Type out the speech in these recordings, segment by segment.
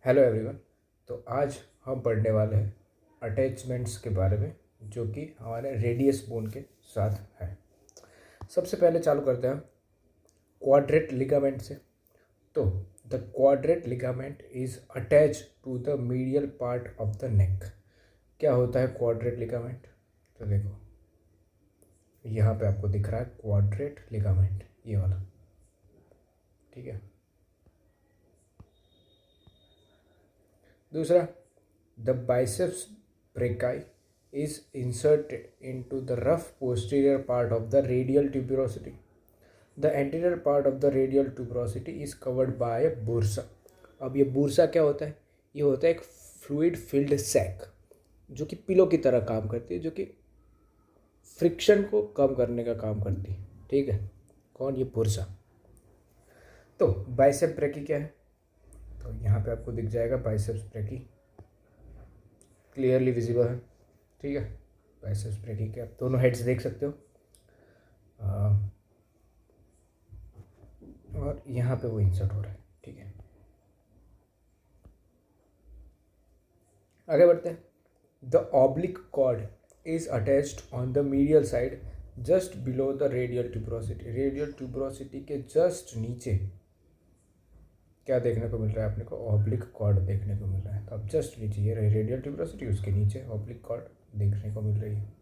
Hello everyone. तो आज हम पढ़ने वाले हैं अटैचमेंट्स के बारे में, जो कि हमारे रेडियस बोन के साथ है। सबसे पहले चालू करते हैं क्वाड्रेट लिगामेंट से। तो the quadrate ligament is attach to the medial part of the neck. क्या होता है क्वाड्रेट लिगामेंट? तो देखो यहाँ पे आपको दिख रहा है क्वाड्रेट लिगामेंट, ये वाला, ठीक है। दूसरा, the biceps brachii is inserted into the rough posterior part of the radial tuberosity. The anterior part of the radial tuberosity is covered by a bursa. अब ये बुरसा क्या होता है? ये होता है एक फ्लूइड फिल्ड सैक जो कि पिलो की तरह काम करती है, जो कि फ्रिक्शन को कम करने का काम करती है, ठीक है। कौन? ये बुरसा। तो बाइसेप ब्रेकी क्या है? तो यहाँ पे आपको दिख जाएगा बाइसेप्स ब्रेकी, क्लियरली विजिबल है, ठीक है। बाइसेप्स ब्रेकी के आप दोनों हेड्स देख सकते हो, और यहाँ पे वो इंसर्ट हो रहा है, ठीक है। आगे बढ़ते हैं। The oblique cord is attached on the medial side just below the radial tuberosity. Radial tuberosity के जस्ट नीचे क्या देखने को मिल रहा है अपने को? ऑब्लिक कॉर्ड देखने को मिल रहा है। तो अब जस्ट नीचे ये रही रेडियल ट्यूबरोसिटी, उसके नीचे ऑब्लिक कॉर्ड देखने को मिल रही है।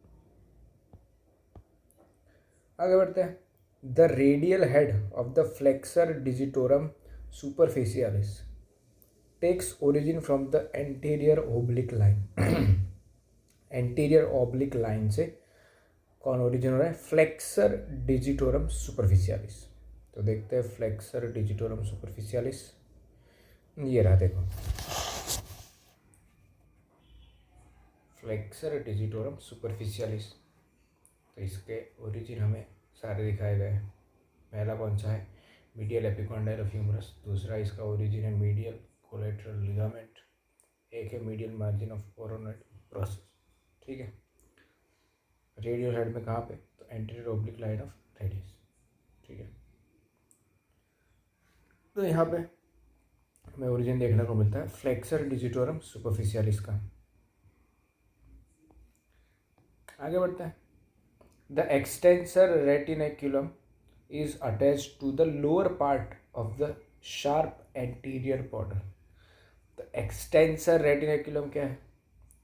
आगे बढ़ते हैं। The radial head of the flexor digitorum superficialis takes origin from the anterior oblique line. Anterior oblique line से कौन ओरिजिन हो रहा है? Flexor digitorum superficialis. तो देखते हैं फ्लेक्सर डिजिटोरम सुपरफिशियलिस, ये रहा, देखो फ्लेक्सर डिजिटोरम सुपरफिशियलिस। तो इसके ओरिजिन हमें सारे दिखाए गए हैं। पहला कौन सा है? Medial epicondyle of humerus. दूसरा इसका ओरिजिन है मीडियल कोलेटरल लिगामेंट। एक है medial margin of coronary process, ठीक है। रेडियल हेड में कहाँ पे? तो anterior oblique line of radius, ठीक है। तो यहाँ पे हमें ओरिजिन देखने को मिलता है फ्लेक्सर डिजिटोरम सुपरफिशियलिस का। आगे बढ़ते हैं। The extensor retinaculum is attached to the lower part of the sharp anterior border. तो एक्सटेंसर रेटिनेकुलम क्या है?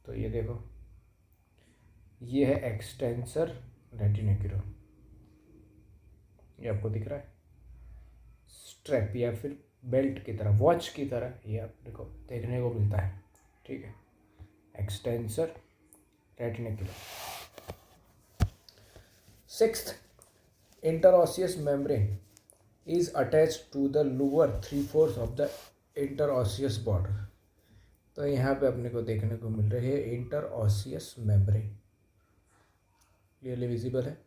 तो ये देखो, ये है एक्सटेंसर रेटिनेकुलम, ये आपको दिख रहा है स्ट्रैप या फिर बेल्ट की तरह, वॉच की तरह, ये आपको को देखने को मिलता है, ठीक है। Extensor retinaculum. Sixth, interosseous membrane is attached to the lower 3/4 of the interosseous border. तो यहाँ पे अपने को देखने को मिल रही है इंटरऑसियस मेम्ब्रेन, क्लियरली विजिबल है।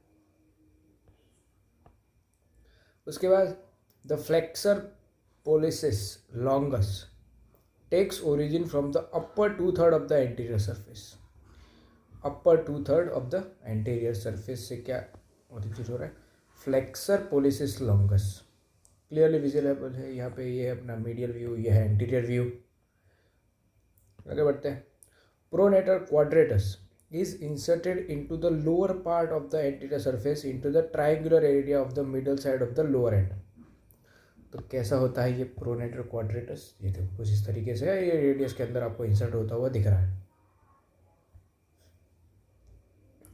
उसके बाद the flexor pollicis longus takes origin from the upper 2/3 of the anterior surface. Upper 2/3 of the anterior surface से क्या ओरिजिन हो रहा है? Flexor pollicis longus, clearly visible है यहाँ पे। ये है अपना मीडियल व्यू, ये है एंटीरियर व्यू। आगे बढ़ते हैं। Pronator quadratus is inserted into the lower part of the anterior surface into the triangular area of the middle side of the lower end. तो कैसा होता है ये प्रोनेटर क्वाड्रेटस? ये देखो कुछ इस तरीके से है, ये रेडियस के अंदर आपको इंसर्ट होता हुआ दिख रहा है।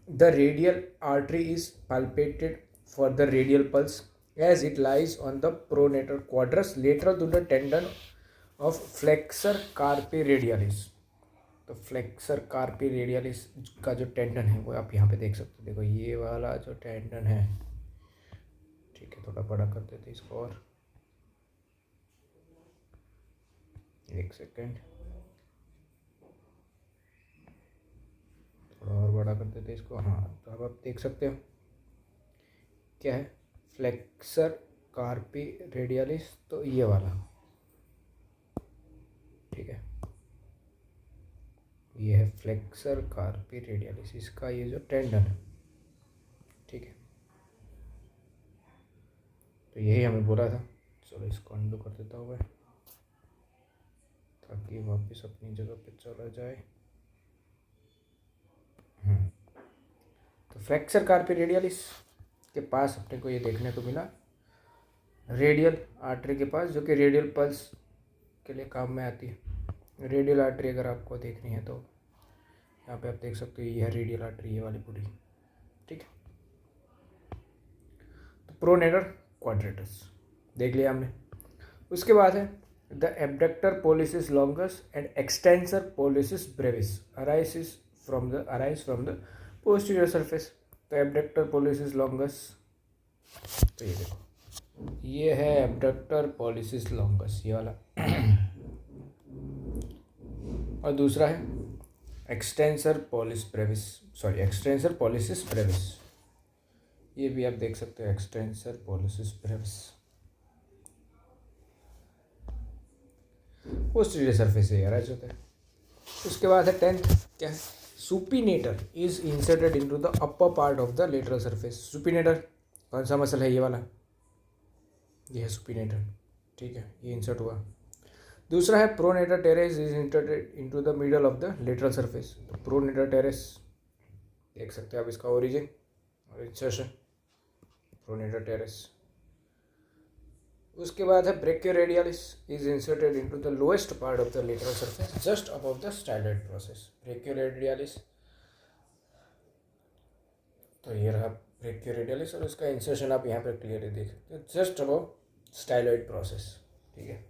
The radial artery is palpated for the radial pulse as it lies on the pronator quadrus lateral to the tendon of flexor carpi radialis. तो फ्लेक्सर कार्पी रेडियलिस का जो टेंडन है वो आप यहाँ पे देख सकते हो। देखो ये वाला जो टेंडन है, ठीक है, थोड़ा बड़ा कर देते इसको, और एक सेकेंड, थोड़ा और बड़ा कर देते इसको। हाँ, तो अब आप देख सकते हो क्या है फ्लेक्सर कार्पी रेडियलिस। तो ये वाला, ठीक है, ये है फ्लेक्सर कार्पी रेडियलिस, इसका ये जो टेंडन है, ठीक है। तो यही हमें बोला था। चलो इसको अंडू कर देता हूँ मैं, ताकि वापस अपनी जगह पे चला जाए। तो फ्लेक्सर कार्पी रेडियलिस के पास अपने को ये देखने को मिला, रेडियल आर्टरी के पास, जो कि रेडियल पल्स के लिए काम में आती है। रेडियल आर्टरी अगर आपको देखनी है तो यहाँ पे आप देख सकते हो, ये है रेडियल आर्टरी, ये वाली पूरी, ठीक है। तो प्रोनेटर क्वाड्रेटस देख लिया हमने। उसके बाद है the abductor pollicis longus and extensor pollicis brevis arise from the posterior surface. तो एब्डक्टर पोलिसिस लॉन्गस, तो ये देखो, ये है एब्डक्टर पोलिसिस लॉन्गस, ये वाला। और दूसरा है एक्सटेंसर पोलिसिस ब्रेविस, ये भी आप देख सकते हो, extensor pollicis Brevis posterior surface से अराइज होता है। उसके बाद है 10th, क्या है, supinator is inserted into the upper part of the lateral surface. Supinator कौन सा मसल है, ये वाला, ये है सुपिनेटर, ठीक है, ये इंसर्ट हुआ। दूसरा है pronator terrace is inserted into the middle of the lateral surface. तो प्रोनेटर टेरेस देख सकते हैं आप, इसका ओरिजिन और इंसर्शन, प्रोनेटर टेरेस। उसके बाद है ब्रेकियोरेडियलिस is inserted into the lowest part of the lateral surface just above the styloid process. ब्रेकियोरेडियलिस, तो ये रहा ब्रेकियोरेडियलिस, और उसका इंसर्शन आप यहाँ पर क्लियरली देख सकते हो, जस्ट अबव स्टाइलॉइड प्रोसेस, ठीक है।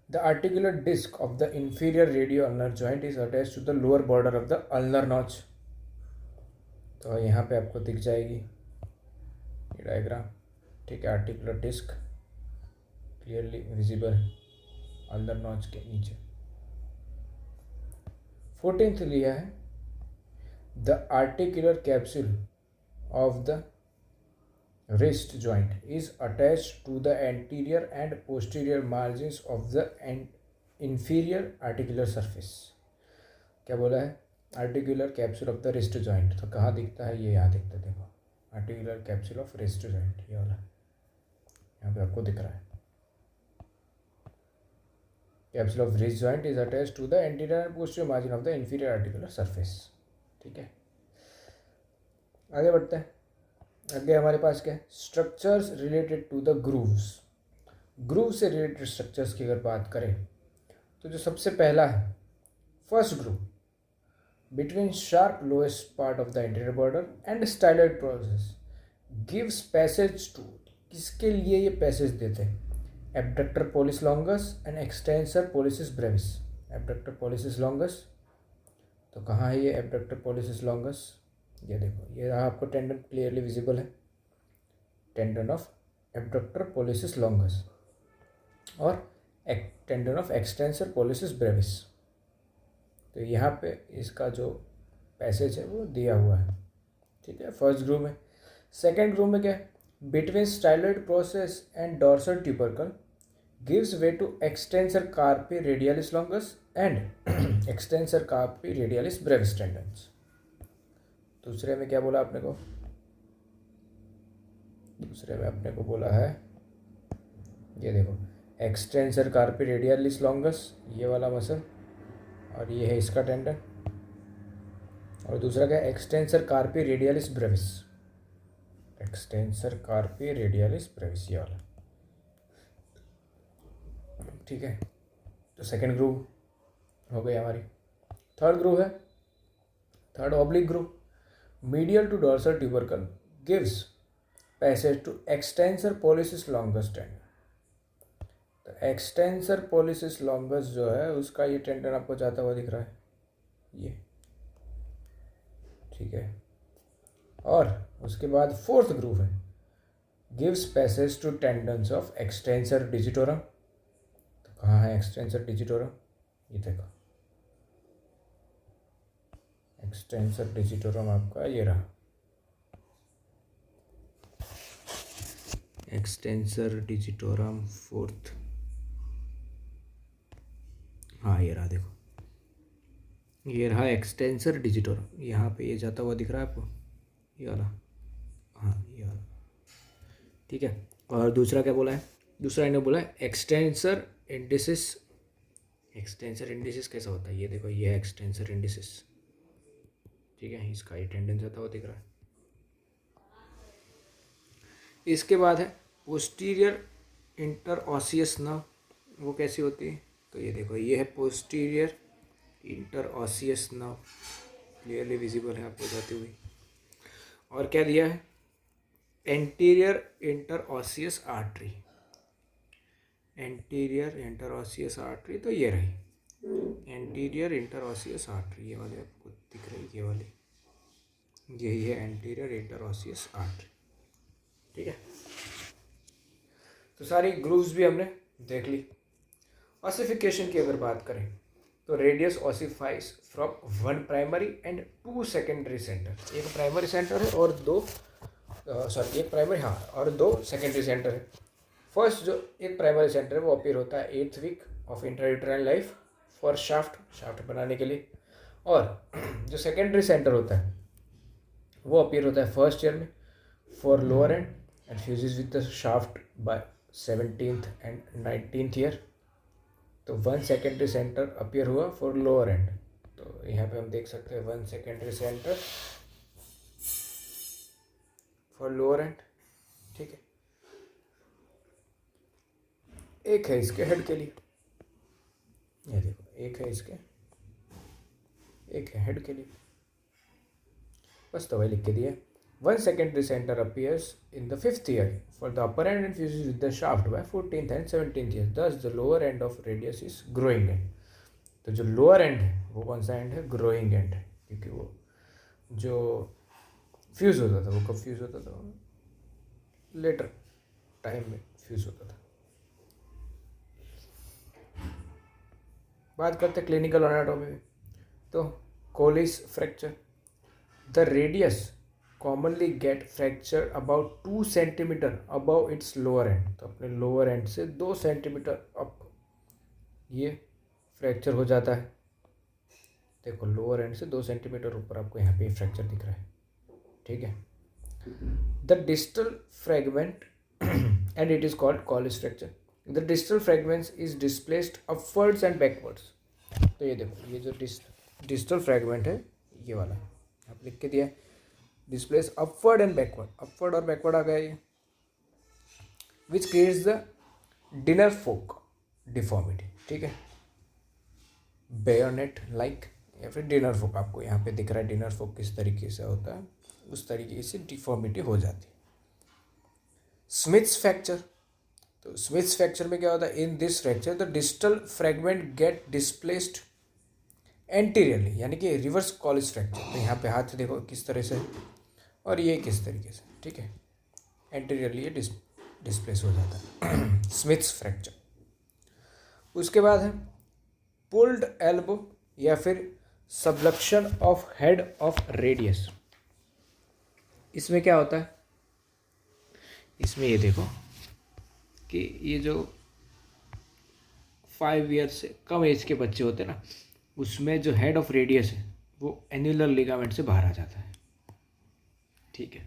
The articular disc of the inferior radio ulnar joint is attached to the lower border of the ulnar notch. तो यहाँ पे आपको दिख जाएगी ये डायग्राम, ठीक है। आर्टिकुलर डिस्क क्लियरली विजिबल है अल्नर नॉच के नीचे। 14th लिया है the articular capsule of the wrist joint is attached to the anterior and posterior margins of the inferior articular surface। क्या बोला है, articular capsule of the wrist joint. तो कहाँ दिखता है, ये यहाँ दिखता है, देखो, articular capsule of wrist joint, ये वाला यहाँ पे आपको दिख रहा है। Capsule of wrist joint is attached to the anterior and posterior margin of the inferior articular surface, ठीक है। आगे बढ़ते हैं। आगे हमारे पास क्या है, structures related to the grooves. Groove से रिलेटेड स्ट्रक्चर्स की अगर बात करें तो जो सबसे पहला है, first groove between sharp lowest part of the interior border and styloid process gives passage to, किसके लिए ये पैसेज देते हैं, abductor pollicis longus and extensor pollicis brevis. Abductor pollicis longus, तो कहाँ है ये एब्डक्टर पोलिसिस लॉन्गस, ये देखो, ये रहा आपको टेंडन क्लियरली विजिबल है, tendon of abductor pollicis longus और tendon of extensor pollicis Brevis. तो यहाँ पे इसका जो पैसेज है वो दिया हुआ है, ठीक है, फर्स्ट ग्रूव में। सेकेंड ग्रूव में क्या है, between styloid process and dorsal tubercle gives way to extensor carpi radialis longus and extensor carpi radialis brevis tendons. दूसरे में क्या बोला आपने को, दूसरे में अपने को बोला है, ये देखो, एक्सटेंसर कार्पी रेडियलिस लॉन्गस, ये वाला मसल, और ये है इसका टेंडन। और दूसरा क्या है, extensor carpi radialis Brevis, extensor carpi radialis Brevis, ये वाला, ठीक है। तो सेकेंड ग्रूव हो गई हमारी। थर्ड ग्रूव है, third oblique groove, medial to dorsal tubercle gives passage to extensor pollicis longus tendon। तो extensor pollicis longus जो है उसका ये टेंडन आपको जाता हुआ दिख रहा है, ये, ठीक है। और उसके बाद फोर्थ ग्रूव है, gives passage to tendons of extensor digitorum। तो कहाँ है extensor digitorum, ये देखो, एक्सटेंसर डिजिटोरम आपका ये रहा, एक्सटेंसर डिजिटोरम फोर्थ, हाँ ये रहा, देखो, ये रहा एक्सटेंसर डिजिटोरम, यहाँ पे ये जाता हुआ दिख रहा है आपको, ये वाला, हाँ ये वाला, ठीक है। और दूसरा क्या बोला है, दूसरा इन्होंने बोला एक्सटेंसर इंडिसिस। एक्सटेंसर इंडिसिस कैसा होता है, ये देखो ये है एक्सटेंसर इंडिसिस, ठीक है, इसका ये टेंडेंस आता हुआ दिख रहा है। इसके बाद है पोस्टीरियर इंटरऑसियस नर्व, वो कैसी होती है, तो ये देखो ये है posterior interosseous nerve, clearly visible है आपको जाती हुई। और क्या दिया है, anterior interosseous artery, anterior interosseous artery, तो ये रही एंटीरियर इंटरऑसियस आर्टरी, ये वाली आपको दिख रही है, ये वाली यही है एंटीरियर इंटरऑसियस आर्टरी, ठीक है। तो सारी ग्रूव्स भी हमने देख ली। ऑसिफिकेशन की अगर बात करें तो radius ossifies from one primary and two secondary centre, एक प्राइमरी सेंटर है और दो एक प्राइमरी और दो सेकेंडरी सेंटर है। फर्स्ट जो एक प्राइमरी सेंटर है वो अपीयर होता है 8th week of intrauterine life for shaft बनाने के लिए, और जो सेकेंडरी सेंटर होता है वो अपीयर होता है फर्स्ट ईयर में for lower end and fuses with the shaft by 17th and 19th year. तो वन सेकेंडरी सेंटर अपीयर हुआ फॉर लोअर एंड, तो यहाँ पे हम देख सकते हैं one secondary centre for lower end, ठीक है। एक है इसके हेड के लिए, ये देखो एक है इसके, एक है हेड के लिए, बस तो वही लिख के दिया। One secondary centre appears in the 5th year for the upper end fuses with the shaft by 14th and 17th year, thus the lower end of radius is growing end. तो जो लोअर एंड है वो कौन सा and है, growing and, क्योंकि वो जो फ्यूज होता था वो कब फ्यूज होता था, लेटर टाइम में फ्यूज होता था। बात करते हैं क्लिनिकल एनाटॉमी में, तो Colles fracture, the radius commonly get fracture about 2 centimetre about its lower end, तो अपने लोअर एंड से 2 सेंटीमीटर अप ये फ्रैक्चर हो जाता है। देखो लोअर एंड से 2 सेंटीमीटर ऊपर आपको यहाँ पे फ्रैक्चर दिख रहा है, ठीक है। The distal fragment and it is called Collins fracture, the distal fragments is displaced upwards and backwards. तो ये देखो ये जो डिस्टल फ्रैगमेंट है ये वाला आप लिख के दिया है, displace upward and backward, upward और बैकवर्ड आ गया ये, which creates the dinner fork deformity, ठीक है, बेयोनेट लाइक या फिर डिनर फोक, आपको यहाँ पे दिख रहा है डिनर फोक किस तरीके से होता है, उस तरीके से डिफॉर्मिटी हो जाती है। स्मिथ्स फ्रैक्चर, तो स्मिथ्स फ्रैक्चर में क्या होता है, in this fracture the distal fragment get displaced anteriorly, यानी कि रिवर्स कॉलिस फ्रैक्चर। तो यहाँ पे हाथ देखो किस तरह से और ये किस तरीके से, ठीक है, एंटीरियरली ये डिस्प्लेस हो जाता है स्मिथ्स फ्रैक्चर। उसके बाद है पुल्ड एल्बो या फिर सबलक्शन ऑफ हेड ऑफ रेडियस। इसमें क्या होता है, इसमें ये देखो कि ये जो 5 ईयर से कम एज के बच्चे होते हैं ना, उसमें जो हेड ऑफ रेडियस है वो एन्युलर लिगामेंट से बाहर आ जाता है, ठीक है।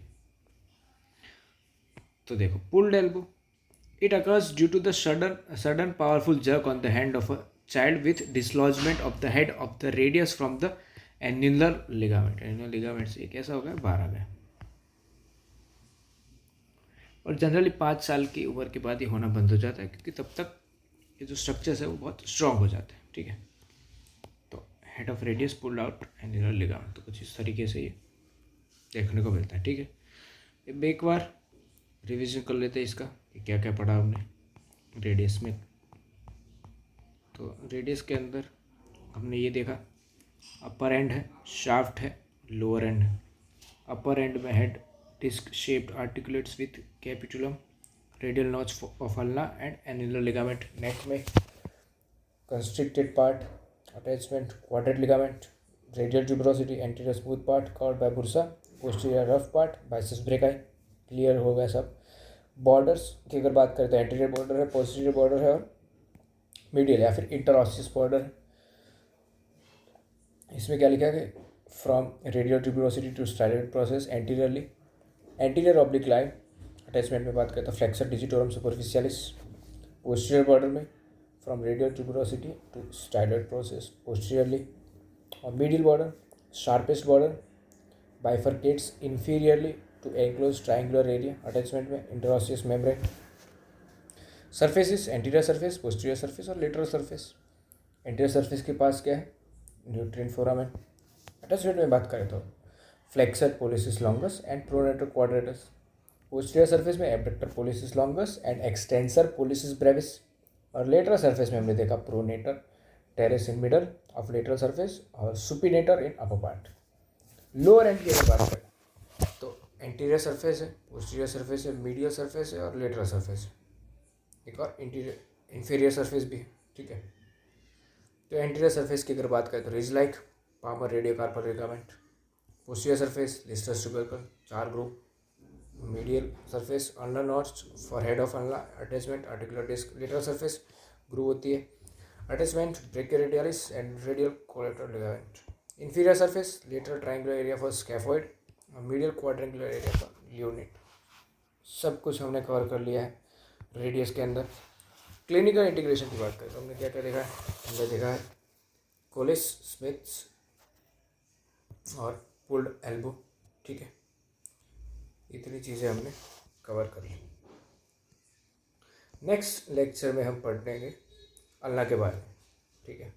तो देखो pulled elbow, it occurs due to the sudden powerful jerk on the hand of a child with dislodgement of the head of the radius from the annular ligament. Annular ligament से कैसा हो गया, बाहर आ गया। और जनरली 5 साल की उम्र के बाद ये होना बंद हो जाता है, क्योंकि तब तक ये जो स्ट्रक्चर्स है वो बहुत स्ट्रॉन्ग हो जाते हैं, ठीक है। तो head of radius pulled out annular ligament, तो कुछ इस तरीके से ये देखने को मिलता है, ठीक है। एक बार रिवीजन कर लेते हैं इसका कि क्या क्या पढ़ा हमने रेडियस में। तो रेडियस के अंदर हमने ये देखा अपर एंड है, शाफ्ट है, लोअर एंड है। अपर एंड में head disc shaped articulates with capitulum, radial notch of ulna and annular ligament. Neck में constricted part, attachment quadrate ligament, radial tuberosity, anterior smooth part covered by bursa, posterior rough part, biceps brachii. Clear हो गया सब। Borders की अगर बात करें तो anterior border है, पोस्टीरियर बॉर्डर है और मीडियल या फिर इंटरऑसियस बॉर्डर है। इसमें क्या लिखा है, from radial tuberosity to styloid process anteriorly, anterior oblique line. Attachment में बात करें तो flexor digitorum superficialis, posterior border में from radial tuberosity to styloid process posteriorly, और medial border sharpest border bifurcates inferiorly to enclose triangular area attachment में interosseous membrane. Surfaces anterior surface, posterior surface और lateral surface. Anterior surface के पास क्या है? Nutrient foramen. Attachment में बात करें तो flexor pollicis longus and pronator quadratus. Posterior surface में abductor pollicis longus and extensor pollicis brevis, और लेटरल सरफेस में हमने देखा pronator teres in middle of lateral surface और supinator in upper part. Lower end की अगर बात करें तो एंटीरियर सरफेस है, पोस्टीरियर सरफेस है, मीडियल सरफेस है और लेटरल सरफेस है। एक और इंफीरियर सरफेस भी है, ठीक है। तो एंटीरियर सरफेस की अगर बात करें तो ridge like palmar radiocarpal ligament. Posterior surface Lister's tubercle 4 group. Medial surface ulnar notch for head of ulna attachment articular disc. Lateral surface group होती है attachment brachioradialis and radial collateral ligament. Inferior surface lateral triangular area for scaphoid और medial quadrangular area for lunate. सब कुछ हमने cover कर लिया है radius के अंदर। क्लिनिकल इंटीग्रेशन की बात करें तो हमने क्या क्या देखा है? हमने देखा है कोलिस स्मिथ्स और पुल्ड एल्बो, ठीक है। इतनी चीज़ें हमने कवर कर ली। नेक्स्ट लेक्चर में हम पढ़ेंगे अल्ना के बारे में, ठीक है।